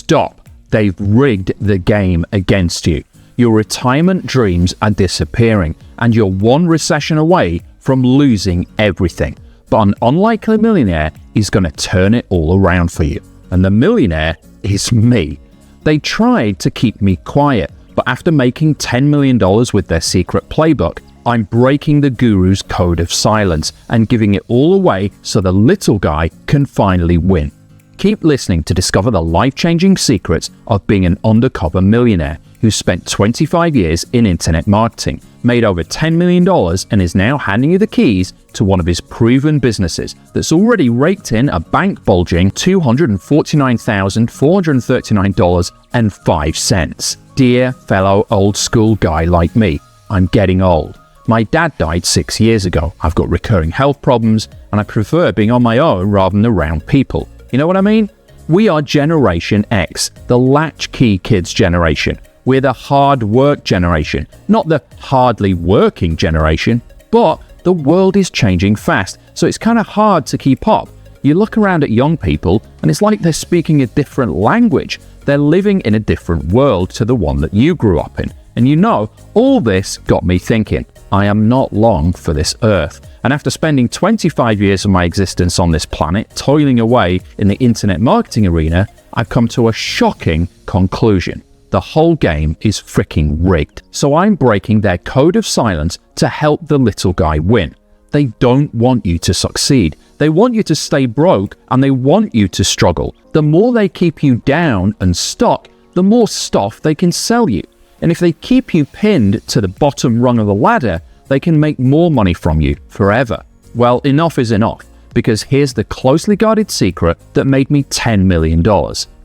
stop. They've rigged the game against you. Your retirement dreams are disappearing, and you're one recession away from losing everything. But an unlikely millionaire is going to turn it all around for you. And the millionaire is me. They tried to keep me quiet, but after making $10 million with their secret playbook, I'm breaking the guru's code of silence and giving it all away so the little guy can finally win. Keep listening to discover the life-changing secrets of being an undercover millionaire who spent 25 years in internet marketing, made over $10 million, and is now handing you the keys to one of his proven businesses that's already raked in a bank-bulging $249,439.05. Dear fellow old-school guy like me, I'm getting old. My dad died 6 years ago. I've got recurring health problems, and I prefer being on my own rather than around people. You know what I mean? We are Generation X, the latchkey kids generation. We're the hard work generation, not the hardly working generation. But the world is changing fast, so it's kind of hard to keep up. You look around at young people, and it's like they're speaking a different language. They're living in a different world to the one that you grew up in. And you know, all this got me thinking, I am not long for this earth. And after spending 25 years of my existence on this planet, toiling away in the internet marketing arena, I've come to a shocking conclusion. The whole game is freaking rigged. So I'm breaking their code of silence to help the little guy win. They don't want you to succeed. They want you to stay broke, and they want you to struggle. The more they keep you down and stuck, the more stuff they can sell you. And if they keep you pinned to the bottom rung of the ladder, they can make more money from you forever. Well, enough is enough, because here's the closely guarded secret that made me $10 million.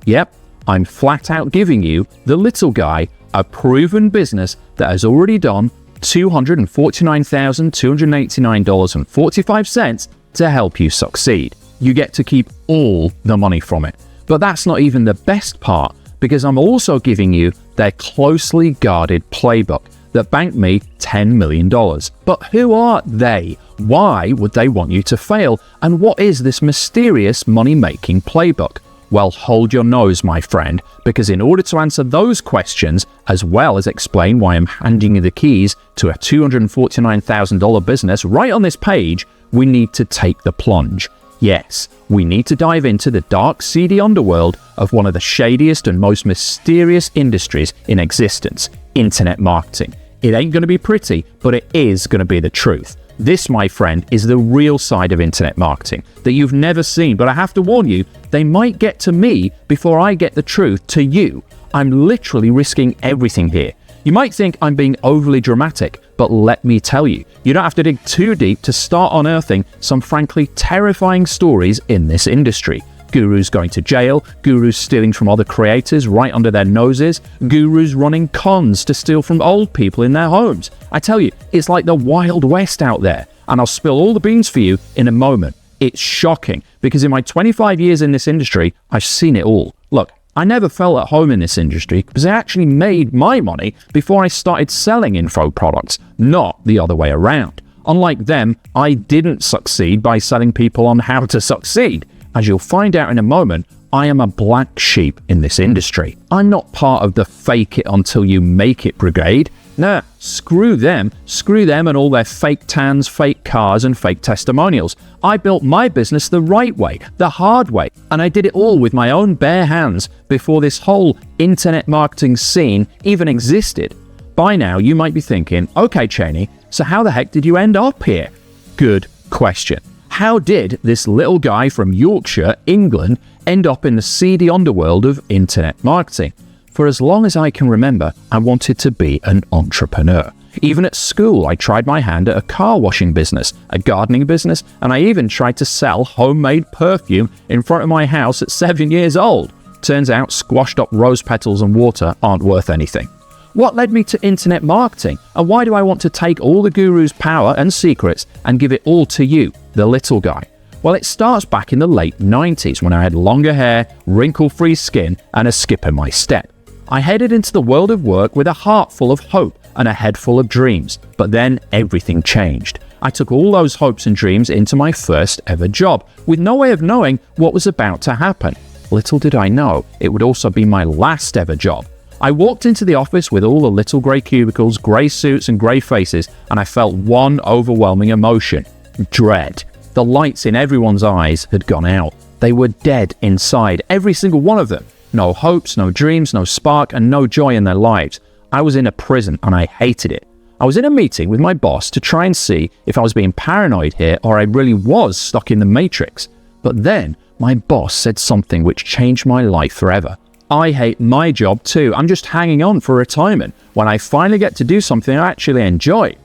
Yep, I'm flat out giving you, the little guy, a proven business that has already done $249,289.45 to help you succeed. You get to keep all the money from it. But that's not even the best part, because I'm also giving you their closely guarded playbook that banked me $10 million. But who are they? Why would they want you to fail? And what is this mysterious money-making playbook? Well, hold your nose, my friend, because in order to answer those questions, as well as explain why I'm handing you the keys to a $249,000 business right on this page, we need to take the plunge. Yes, we need to dive into the dark, seedy underworld of one of the shadiest and most mysterious industries in existence, internet marketing. It ain't going to be pretty, but it is going to be the truth. This, my friend, is the real side of internet marketing that you've never seen, but I have to warn you, they might get to me before I get the truth to you. I'm literally risking everything here. You might think I'm being overly dramatic, but let me tell you, you don't have to dig too deep to start unearthing some frankly terrifying stories in this industry. Gurus going to jail, gurus stealing from other creators right under their noses, gurus running cons to steal from old people in their homes. I tell you, it's like the Wild West out there, and I'll spill all the beans for you in a moment. It's shocking, because in my 25 years in this industry, I've seen it all. Look, I never felt at home in this industry because I actually made my money before I started selling info products, not the other way around. Unlike them, I didn't succeed by selling people on how to succeed. As you'll find out in a moment, I am a black sheep in this industry. I'm not part of the fake it until you make it brigade. Nah, screw them and all their fake tans, fake cars and fake testimonials. I built my business the right way, the hard way, and I did it all with my own bare hands before this whole internet marketing scene even existed. By now, you might be thinking, okay, Cheney, so how the heck did you end up here? Good question. How did this little guy from Yorkshire, England, end up in the seedy underworld of internet marketing? For as long as I can remember, I wanted to be an entrepreneur. Even at school, I tried my hand at a car washing business, a gardening business, and I even tried to sell homemade perfume in front of my house at 7 years old. Turns out squashed up rose petals and water aren't worth anything. What led me to internet marketing, and why do I want to take all the guru's power and secrets and give it all to you, the little guy? Well, it starts back in the late 90s when I had longer hair, wrinkle-free skin, and a skip in my step. I headed into the world of work with a heart full of hope and a head full of dreams, but then everything changed. I took all those hopes and dreams into my first ever job, with no way of knowing what was about to happen. Little did I know, it would also be my last ever job. I walked into the office with all the little grey cubicles, grey suits and grey faces, and I felt one overwhelming emotion: dread. The lights in everyone's eyes had gone out. They were dead inside, every single one of them. No hopes, no dreams, no spark, and no joy in their lives. I was in a prison and I hated it. I was in a meeting with my boss to try and see if I was being paranoid here or I really was stuck in the matrix. But then my boss said something which changed my life forever. I hate my job too. I'm just hanging on for retirement when I finally get to do something I actually enjoy.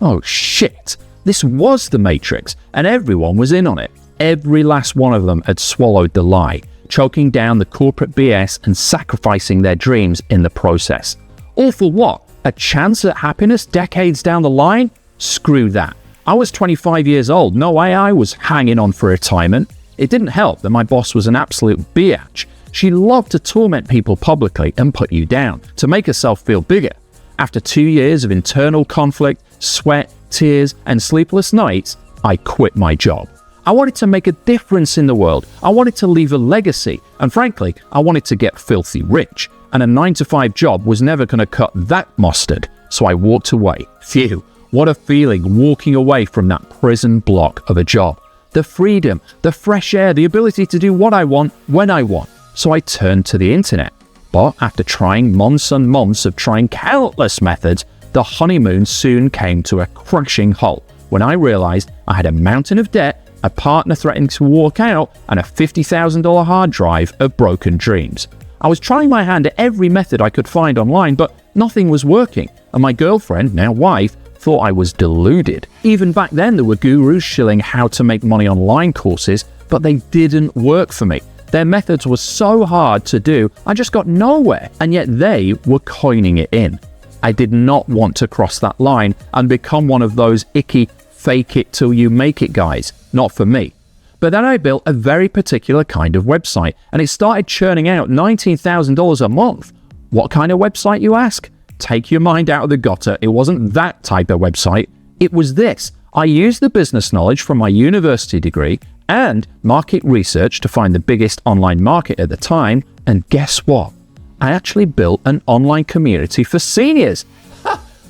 Oh shit, this was the Matrix and everyone was in on it. Every last one of them had swallowed the lie, choking down the corporate BS and sacrificing their dreams in the process. All for what? A chance at happiness decades down the line? Screw that. I was 25 years old. No way I was hanging on for retirement. It didn't help that my boss was an absolute biatch. She loved to torment people publicly and put you down to make herself feel bigger. After 2 years of internal conflict, sweat, tears, and sleepless nights, I quit my job. I wanted to make a difference in the world. I wanted to leave a legacy. And frankly, I wanted to get filthy rich. And a 9-to-5 job was never going to cut that mustard. So I walked away. Phew, what a feeling walking away from that prison block of a job. The freedom, the fresh air, the ability to do what I want, when I want. So I turned to the internet. But after trying months and months of trying countless methods, the honeymoon soon came to a crushing halt when I realized I had a mountain of debt, a partner threatening to walk out, and a $50,000 hard drive of broken dreams. I was trying my hand at every method I could find online, but nothing was working, and my girlfriend, now wife, thought I was deluded. Even back then, there were gurus shilling how to make money online courses, but they didn't work for me. Their methods were so hard to do, I just got nowhere, and yet they were coining it in. I did not want to cross that line and become one of those icky fake it till you make it guys. Not for me. But then I built a very particular kind of website, and it started churning out $19,000 a month. What kind of website, you ask? Take your mind out of the gutter. It wasn't that type of website. It was this. I used the business knowledge from my university degree and market research to find the biggest online market at the time, and guess what? I actually built an online community for seniors.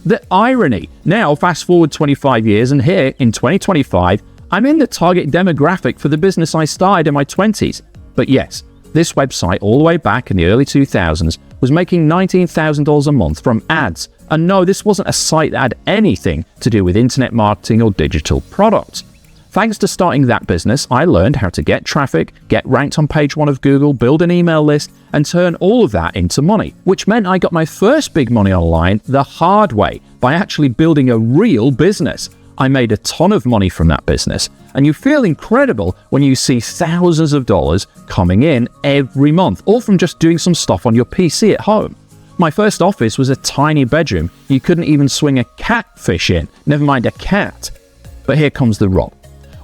The irony. Now, fast forward 25 years, and here in 2025, I'm in the target demographic for the business I started in my 20s. But yes, this website all the way back in the early 2000s was making $19,000 a month from ads. And no, this wasn't a site that had anything to do with internet marketing or digital products. Thanks to starting that business, I learned how to get traffic, get ranked on page 1 of Google, build an email list, and turn all of that into money, which meant I got my first big money online the hard way by actually building a real business. I made a ton of money from that business, and you feel incredible when you see thousands of dollars coming in every month, all from just doing some stuff on your PC at home. My first office was a tiny bedroom. You couldn't even swing a catfish in, never mind a cat. But here comes the rub.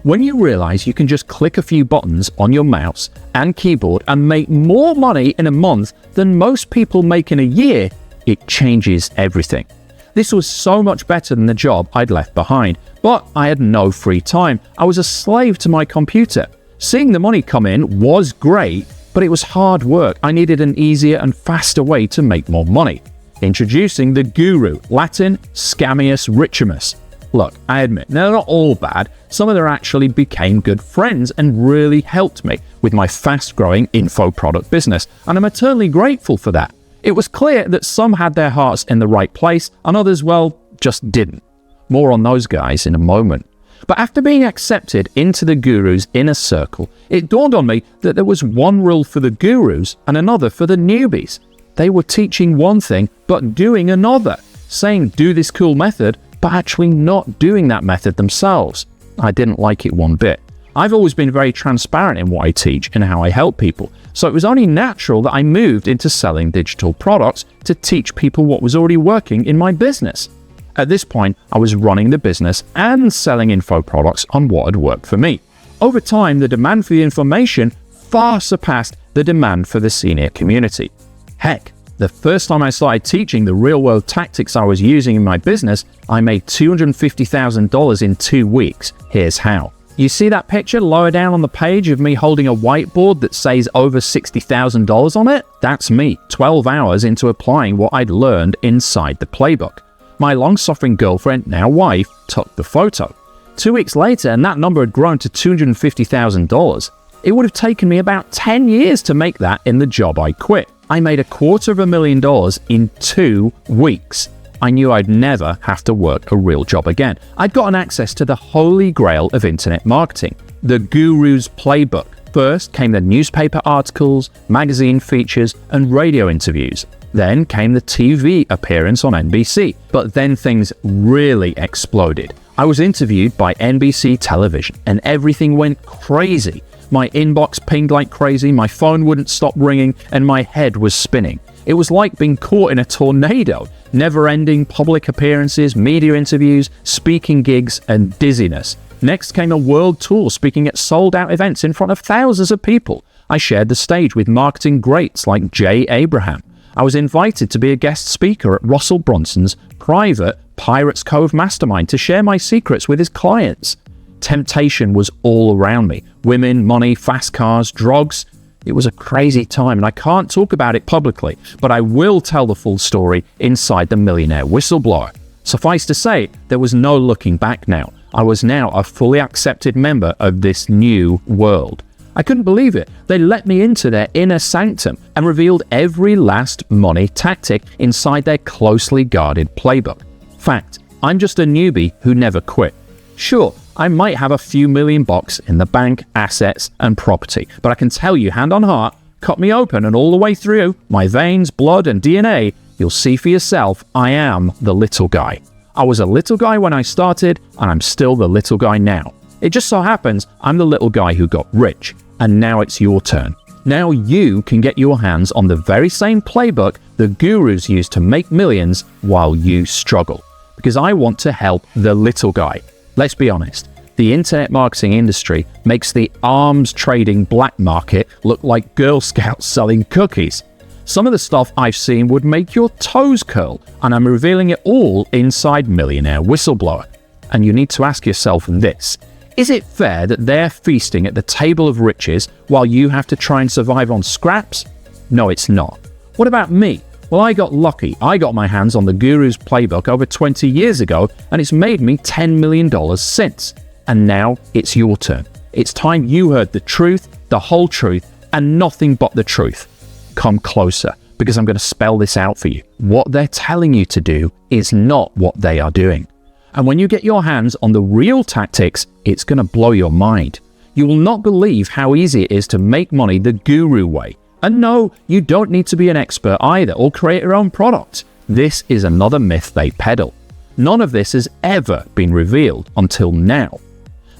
When you realize you can just click a few buttons on your mouse and keyboard and make more money in a month than most people make in a year, it changes everything. This was so much better than the job I'd left behind, but I had no free time. I was a slave to my computer. Seeing the money come in was great, but it was hard work. I needed an easier and faster way to make more money. Introducing the guru, Latin Scammius Richimus. Look, I admit, they're not all bad. Some of them actually became good friends and really helped me with my fast-growing info product business, and I'm eternally grateful for that. It was clear that some had their hearts in the right place and others, well, just didn't. More on those guys in a moment. But after being accepted into the guru's inner circle, it dawned on me that there was one rule for the gurus and another for the newbies. They were teaching one thing but doing another, saying do this cool method, but actually not doing that method themselves. I didn't like it one bit. I've always been very transparent in what I teach and how I help people, so it was only natural that I moved into selling digital products to teach people what was already working in my business. At this point, I was running the business and selling info products on what had worked for me. Over time, the demand for the information far surpassed the demand for the senior community. Heck, the first time I started teaching the real-world tactics I was using in my business, I made $250,000 in 2 weeks. Here's how. You see that picture lower down on the page of me holding a whiteboard that says over $60,000 on it? That's me, 12 hours into applying what I'd learned inside the playbook. My long-suffering girlfriend, now wife, took the photo. 2 weeks later, and that number had grown to $250,000. It would have taken me about 10 years to make that in the job I quit. I made $250,000 in 2 weeks. I knew I'd never have to work a real job again. I'd gotten access to the holy grail of internet marketing, the guru's playbook. First came the newspaper articles, magazine features, and radio interviews. Then came the TV appearance on NBC. But then things really exploded. I was interviewed by NBC television, and everything went crazy. My inbox pinged like crazy, my phone wouldn't stop ringing, and my head was spinning. It was like being caught in a tornado. Never-ending public appearances, media interviews, speaking gigs, and dizziness. Next came a world tour speaking at sold-out events in front of thousands of people. I shared the stage with marketing greats like Jay Abraham. I was invited to be a guest speaker at Russell Brunson's private Pirates Cove mastermind to share my secrets with his clients. Temptation was all around me. Women, money, fast cars, drugs. It was a crazy time, and I can't talk about it publicly, but I will tell the full story inside the Millionaire Whistleblower. Suffice to say, there was no looking back now. I was now a fully accepted member of this new world. I couldn't believe it. They let me into their inner sanctum and revealed every last money tactic inside their closely guarded playbook. Fact, I'm just a newbie who never quit. Sure, I might have a few million bucks in the bank, assets, and property, but I can tell you, hand on heart, cut me open and all the way through, my veins, blood, and DNA, you'll see for yourself, I am the little guy. I was a little guy when I started, and I'm still the little guy now. It just so happens I'm the little guy who got rich, and now it's your turn. Now you can get your hands on the very same playbook the gurus use to make millions while you struggle. Because I want to help the little guy. Let's be honest, the internet marketing industry makes the arms trading black market look like Girl Scouts selling cookies. Some of the stuff I've seen would make your toes curl, and I'm revealing it all inside Millionaire Whistleblower. And you need to ask yourself this: is it fair that they're feasting at the table of riches while you have to try and survive on scraps? No, it's not. What about me? Well, I got lucky. I got my hands on the guru's playbook over 20 years ago, and it's made me $10 million since. And now it's your turn. It's time you heard the truth, the whole truth, and nothing but the truth. Come closer, because I'm going to spell this out for you. What they're telling you to do is not what they are doing. And when you get your hands on the real tactics, it's going to blow your mind. You will not believe how easy it is to make money the guru way. And no, you don't need to be an expert either or create your own product. This is another myth they peddle. None of this has ever been revealed until now.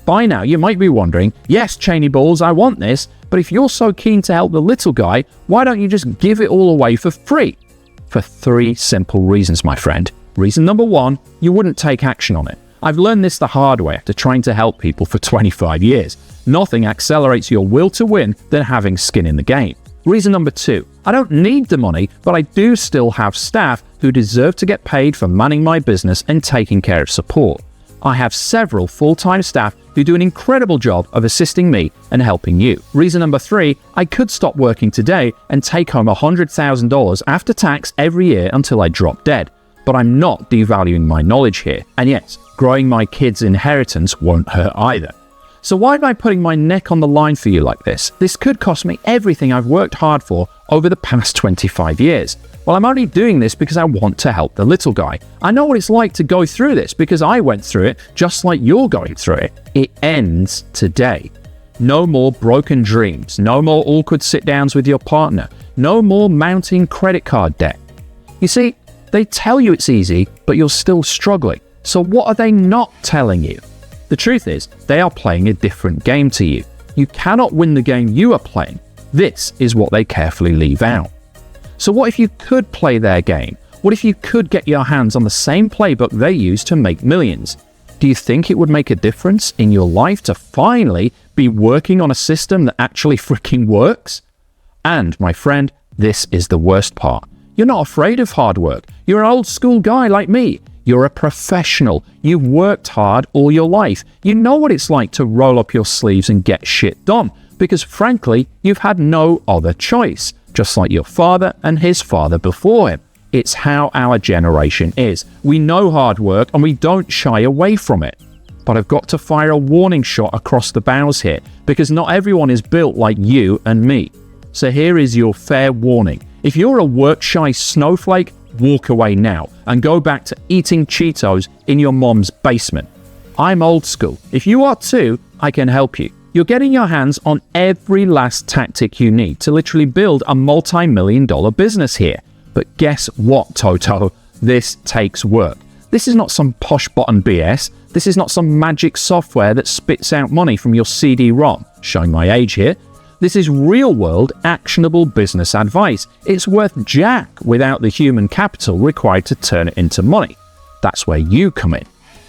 By now, you might be wondering, yes, Cheney balls, I want this, but if you're so keen to help the little guy, why don't you just give it all away for free? For 3 simple reasons, my friend. Reason number 1, you wouldn't take action on it. I've learned this the hard way after trying to help people for 25 years. Nothing accelerates your will to win than having skin in the game. Reason number 2, I don't need the money, but I do still have staff who deserve to get paid for manning my business and taking care of support. I have several full-time staff who do an incredible job of assisting me and helping you. Reason number 3, I could stop working today and take home $100,000 after tax every year until I drop dead. But I'm not devaluing my knowledge here. And yes, growing my kids' inheritance won't hurt either. So why am I putting my neck on the line for you like this? This could cost me everything I've worked hard for over the past 25 years. Well, I'm only doing this because I want to help the little guy. I know what it's like to go through this because I went through it just like you're going through it. It ends today. No more broken dreams. No more awkward sit-downs with your partner. No more mounting credit card debt. You see, they tell you it's easy, but you're still struggling. So what are they not telling you? The truth is, they are playing a different game to you. You cannot win the game you are playing. This is what they carefully leave out. So what if you could play their game? What if you could get your hands on the same playbook they use to make millions? Do you think it would make a difference in your life to finally be working on a system that actually freaking works? And, my friend, this is the worst part. You're not afraid of hard work. You're an old school guy like me. You're a professional. You've worked hard all your life. You know what it's like to roll up your sleeves and get shit done, because frankly, you've had no other choice, just like your father and his father before him. It's how our generation is. We know hard work and we don't shy away from it. But I've got to fire a warning shot across the bows here, because not everyone is built like you and me. So here is your fair warning. If you're a work-shy snowflake, walk away now and go back to eating Cheetos in your mom's basement. I'm old school. If you are too, I can help you. You're getting your hands on every last tactic you need to literally build a multi-million-dollar business here. But guess what, Toto? This takes work. This is not some posh button BS. This is not some magic software that spits out money from your CD-ROM. Showing my age here. This is real-world, actionable business advice. It's worth jack without the human capital required to turn it into money. That's where you come in.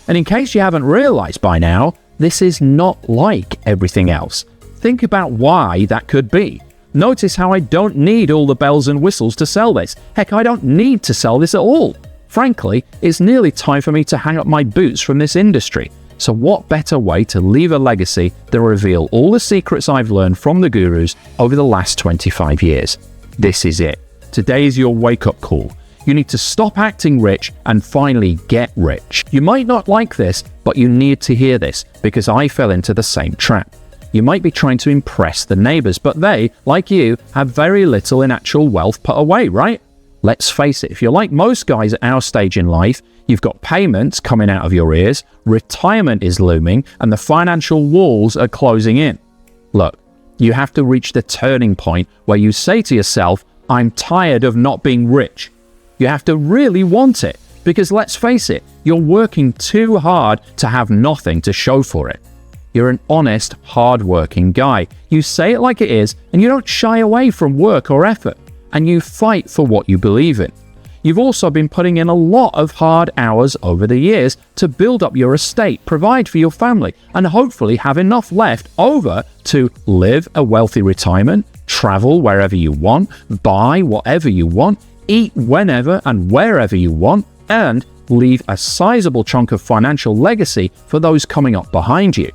And in case you haven't realized by now, this is not like everything else. Think about why that could be. Notice how I don't need all the bells and whistles to sell this. Heck, I don't need to sell this at all. Frankly, it's nearly time for me to hang up my boots from this industry. So what better way to leave a legacy than reveal all the secrets I've learned from the gurus over the last 25 years? This is it. Today is your wake-up call. You need to stop acting rich and finally get rich. You might not like this, but you need to hear this, because I fell into the same trap. You might be trying to impress the neighbors, but they, like you, have very little in actual wealth put away, right? Let's face it, if you're like most guys at our stage in life, you've got payments coming out of your ears, retirement is looming, and the financial walls are closing in. Look, you have to reach the turning point where you say to yourself, I'm tired of not being rich. You have to really want it, because let's face it, you're working too hard to have nothing to show for it. You're an honest, hard-working guy. You say it like it is, and you don't shy away from work or effort, and you fight for what you believe in. You've also been putting in a lot of hard hours over the years to build up your estate, provide for your family, and hopefully have enough left over to live a wealthy retirement, travel wherever you want, buy whatever you want, eat whenever and wherever you want, and leave a sizable chunk of financial legacy for those coming up behind you.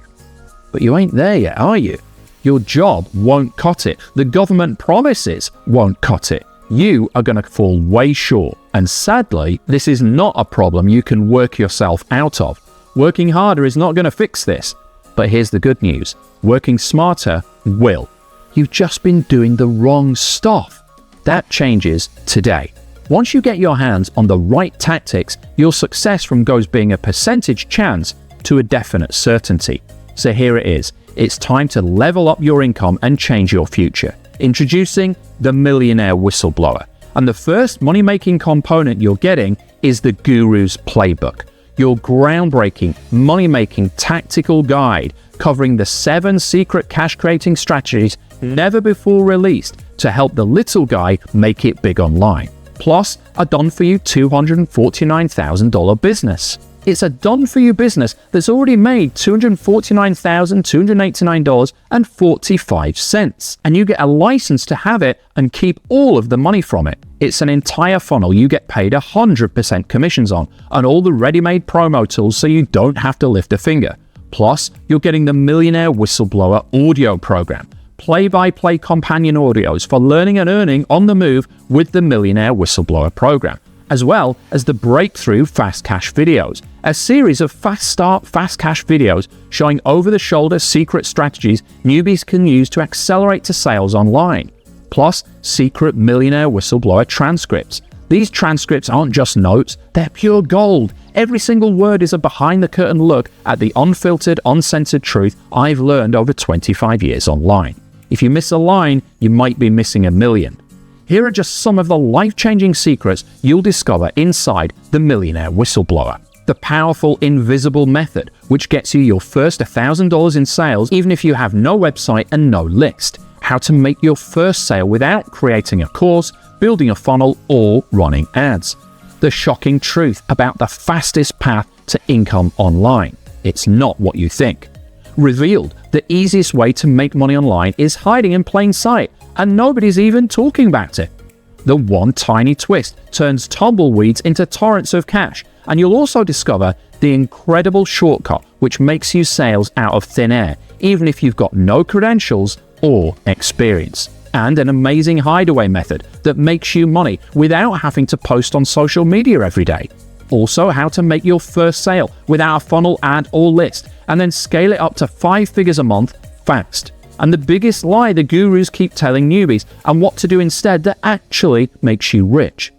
But you ain't there yet, are you? Your job won't cut it. The government promises won't cut it. You are going to fall way short. And sadly, this is not a problem you can work yourself out of. Working harder is not going to fix this. But here's the good news. Working smarter will. You've just been doing the wrong stuff. That changes today. Once you get your hands on the right tactics, your success from goes being a percentage chance to a definite certainty. So here it is. It's time to level up your income and change your future. Introducing the Millionaire Whistleblower. And the first money-making component you're getting is the Guru's Playbook, your groundbreaking money-making tactical guide covering the 7 secret cash-creating strategies never before released to help the little guy make it big online. Plus, a done-for-you $249,000 business. It's a done-for-you business that's already made $249,289.45, and you get a license to have it and keep all of the money from it. It's an entire funnel you get paid 100% commissions on, and all the ready-made promo tools so you don't have to lift a finger. Plus, you're getting the Millionaire Whistleblower audio program, play-by-play companion audios for learning and earning on the move with the Millionaire Whistleblower program, as well as the Breakthrough Fast Cash videos, a series of fast start, fast cash videos showing over-the-shoulder secret strategies newbies can use to accelerate to sales online. Plus, secret Millionaire Whistleblower transcripts. These transcripts aren't just notes, they're pure gold. Every single word is a behind-the-curtain look at the unfiltered, uncensored truth I've learned over 25 years online. If you miss a line, you might be missing a million. Here are just some of the life-changing secrets you'll discover inside the Millionaire Whistleblower. The powerful invisible method, which gets you your first $1,000 in sales even if you have no website and no list. How to make your first sale without creating a course, building a funnel, or running ads. The shocking truth about the fastest path to income online. It's not what you think. Revealed, the easiest way to make money online is hiding in plain sight, and nobody's even talking about it. The one tiny twist turns tumbleweeds into torrents of cash, And you'll also discover the incredible shortcut which makes you sales out of thin air, even if you've got no credentials or experience. And an amazing hideaway method that makes you money without having to post on social media every day. Also, how to make your first sale without a funnel, ad, or list, and then scale it up to 5 figures a month fast. And the biggest lie the gurus keep telling newbies, and what to do instead that actually makes you rich.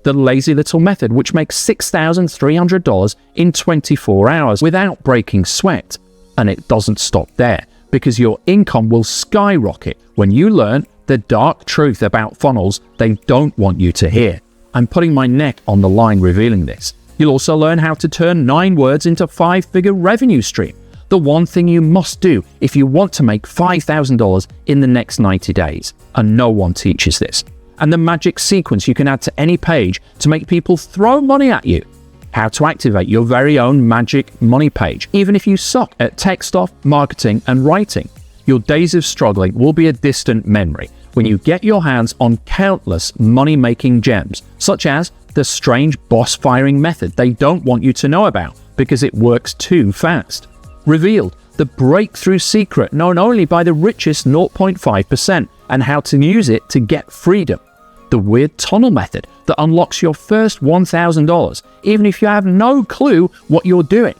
The lazy little method which makes $6,300 in 24 hours without breaking sweat. And it doesn't stop there, because your income will skyrocket when you learn the dark truth about funnels they don't want you to hear. I'm putting my neck on the line revealing this. You'll also learn how to turn 9 words into 5-figure revenue stream. The one thing you must do if you want to make $5,000 in the next 90 days. And no one teaches this. And the magic sequence you can add to any page to make people throw money at you. How to activate your very own magic money page, even if you suck at tech stuff, marketing, and writing. Your days of struggling will be a distant memory when you get your hands on countless money-making gems, such as the strange boss firing method they don't want you to know about because it works too fast. Revealed, the breakthrough secret known only by the richest 0.5% and how to use it to get freedom. The weird tunnel method that unlocks your first $1,000, even if you have no clue what you're doing.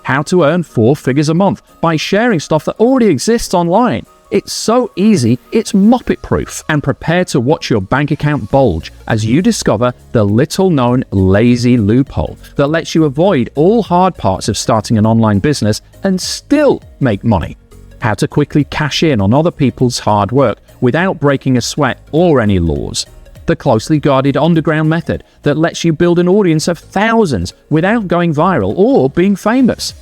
How to earn 4 figures a month by sharing stuff that already exists online. It's so easy, it's Muppet-proof. And prepare to watch your bank account bulge as you discover the little-known lazy loophole that lets you avoid all hard parts of starting an online business and still make money. How to quickly cash in on other people's hard work without breaking a sweat or any laws. The closely guarded underground method that lets you build an audience of thousands without going viral or being famous.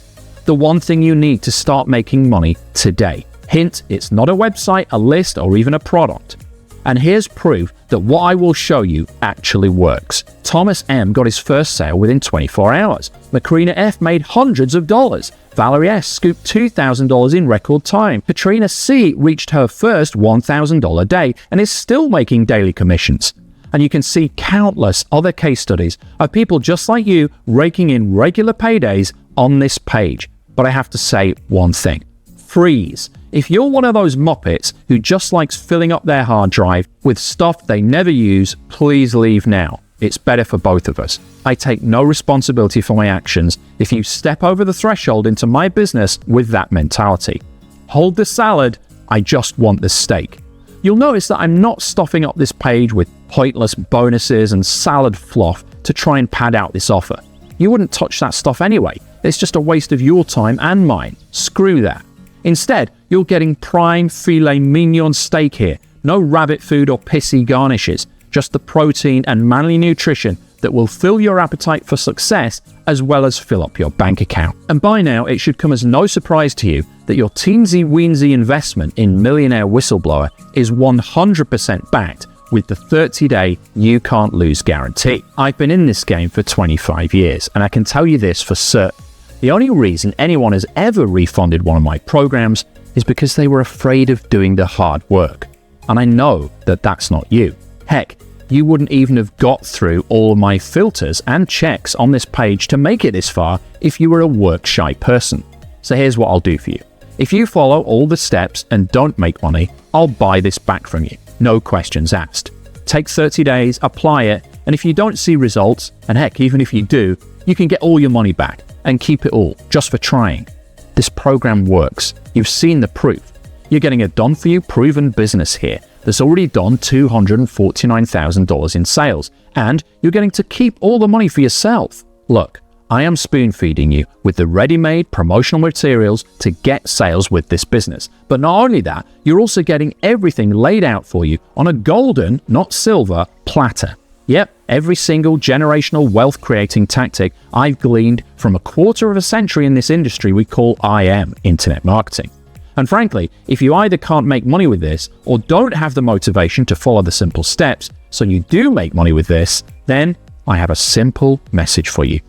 The one thing you need to start making money today. Hint, it's not a website, a list, or even a product. And here's proof that what I will show you actually works. Thomas M. got his first sale within 24 hours. Macrina F. made hundreds of dollars. Valerie S. scooped $2,000 in record time. Katrina C. reached her first $1,000 day and is still making daily commissions. And you can see countless other case studies of people just like you raking in regular paydays on this page. But I have to say one thing. Freeze. If you're one of those Muppets who just likes filling up their hard drive with stuff they never use, please leave now. It's better for both of us. I take no responsibility for my actions if you step over the threshold into my business with that mentality. Hold the salad, I just want the steak. You'll notice that I'm not stuffing up this page with pointless bonuses and salad fluff to try and pad out this offer. You wouldn't touch that stuff anyway. It's just a waste of your time and mine. Screw that. Instead, you're getting prime filet mignon steak here. No rabbit food or pissy garnishes. Just the protein and manly nutrition that will fill your appetite for success as well as fill up your bank account. And by now, it should come as no surprise to you that your teensy-weensy investment in Millionaire Whistleblower is 100% backed with the 30-day you can't lose guarantee. I've been in this game for 25 years, and I can tell you this for certain. The only reason anyone has ever refunded one of my programs is because they were afraid of doing the hard work. And I know that that's not you. Heck, you wouldn't even have got through all of my filters and checks on this page to make it this far if you were a work-shy person. So here's what I'll do for you. If you follow all the steps and don't make money, I'll buy this back from you. No questions asked. Take 30 days, apply it, and if you don't see results, and heck, even if you do, you can get all your money back and keep it all just for trying. This program works. You've seen the proof. You're getting a done-for-you proven business here that's already done $249,000 in sales, and you're getting to keep all the money for yourself. Look, I am spoon-feeding you with the ready-made promotional materials to get sales with this business. But not only that, you're also getting everything laid out for you on a golden, not silver, platter. Yep, every single generational wealth-creating tactic I've gleaned from a quarter of a century in this industry we call IM, internet marketing. And frankly, if you either can't make money with this or don't have the motivation to follow the simple steps so you do make money with this, then I have a simple message for you.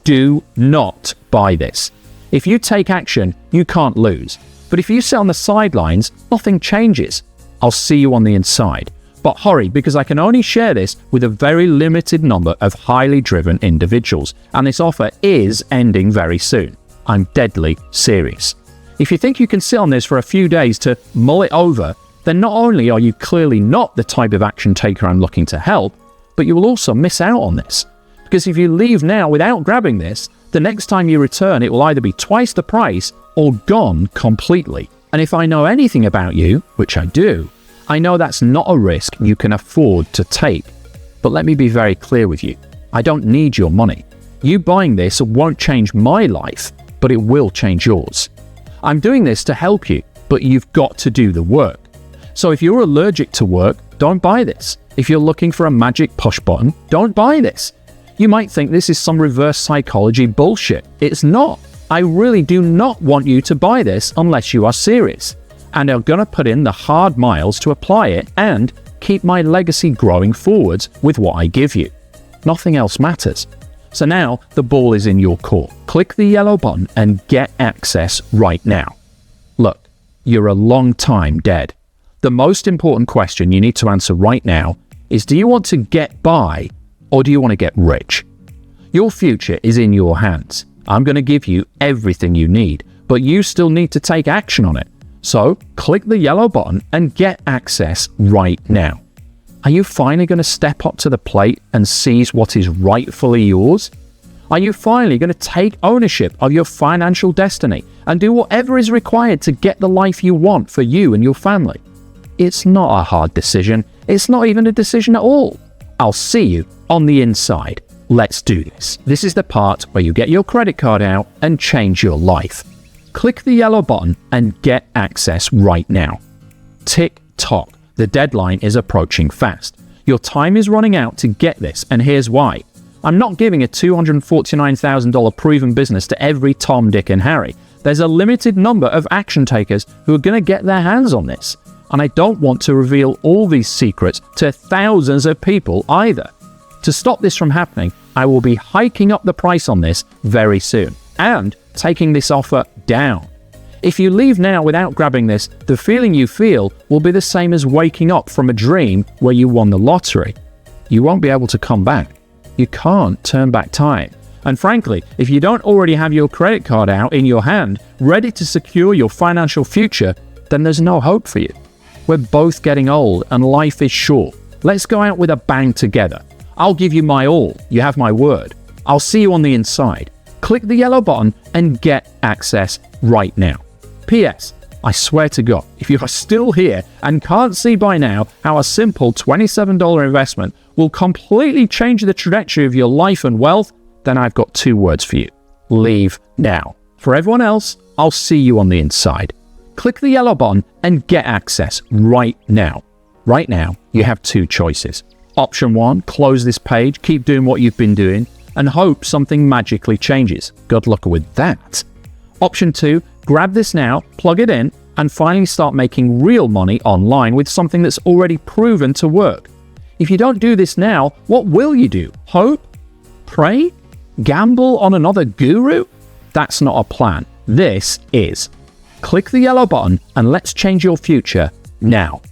Do not buy this. If you take action, you can't lose. But if you sit on the sidelines, nothing changes. I'll see you on the inside. But hurry, because I can only share this with a very limited number of highly driven individuals, and this offer is ending very soon. I'm deadly serious. If you think you can sit on this for a few days to mull it over, then not only are you clearly not the type of action taker I'm looking to help, but you will also miss out on this. Because if you leave now without grabbing this, the next time you return it will either be twice the price or gone completely. And if I know anything about you, which I do, I know that's not a risk you can afford to take. But let me be very clear with you. I don't need your money. You buying this won't change my life, but it will change yours. I'm doing this to help you, but you've got to do the work. So if you're allergic to work, don't buy this. If you're looking for a magic push button, don't buy this. You might think this is some reverse psychology bullshit. It's not. I really do not want you to buy this unless you are serious and are going to put in the hard miles to apply it and keep my legacy growing forwards with what I give you. Nothing else matters. So now the ball is in your court. Click the yellow button and get access right now. Look, you're a long time dead. The most important question you need to answer right now is, do you want to get by or do you want to get rich? Your future is in your hands. I'm going to give you everything you need, but you still need to take action on it. So click the yellow button and get access right now. Are you finally going to step up to the plate and seize what is rightfully yours? Are you finally going to take ownership of your financial destiny and do whatever is required to get the life you want for you and your family? It's not a hard decision. It's not even a decision at all. I'll see you on the inside. Let's do this. This is the part where you get your credit card out and change your life. Click the yellow button and get access right now. Tick tock. The deadline is approaching fast. Your time is running out to get this, and here's why. I'm not giving a $249,000 proven business to every Tom, Dick, and Harry. There's a limited number of action takers who are going to get their hands on this. And I don't want to reveal all these secrets to thousands of people either. To stop this from happening, I will be hiking up the price on this very soon and taking this offer down. If you leave now without grabbing this, the feeling you feel will be the same as waking up from a dream where you won the lottery. You won't be able to come back. You can't turn back time. And frankly, if you don't already have your credit card out in your hand, ready to secure your financial future, then there's no hope for you. We're both getting old and life is short. Let's go out with a bang together. I'll give you my all. You have my word. I'll see you on the inside. Click the yellow button and get access right now. P.S. I swear to God, if you are still here and can't see by now how a simple $27 investment will completely change the trajectory of your life and wealth, then I've got two words for you. Leave now. For everyone else, I'll see you on the inside. Click the yellow button and get access right now. Right now, you have two choices. Option 1, close this page, keep doing what you've been doing, and hope something magically changes. Good luck with that. Option 2, grab this now, plug it in, and finally start making real money online with something that's already proven to work. If you don't do this now, what will you do? Hope? Pray? Gamble on another guru? That's not a plan. This is. Click the yellow button and let's change your future now.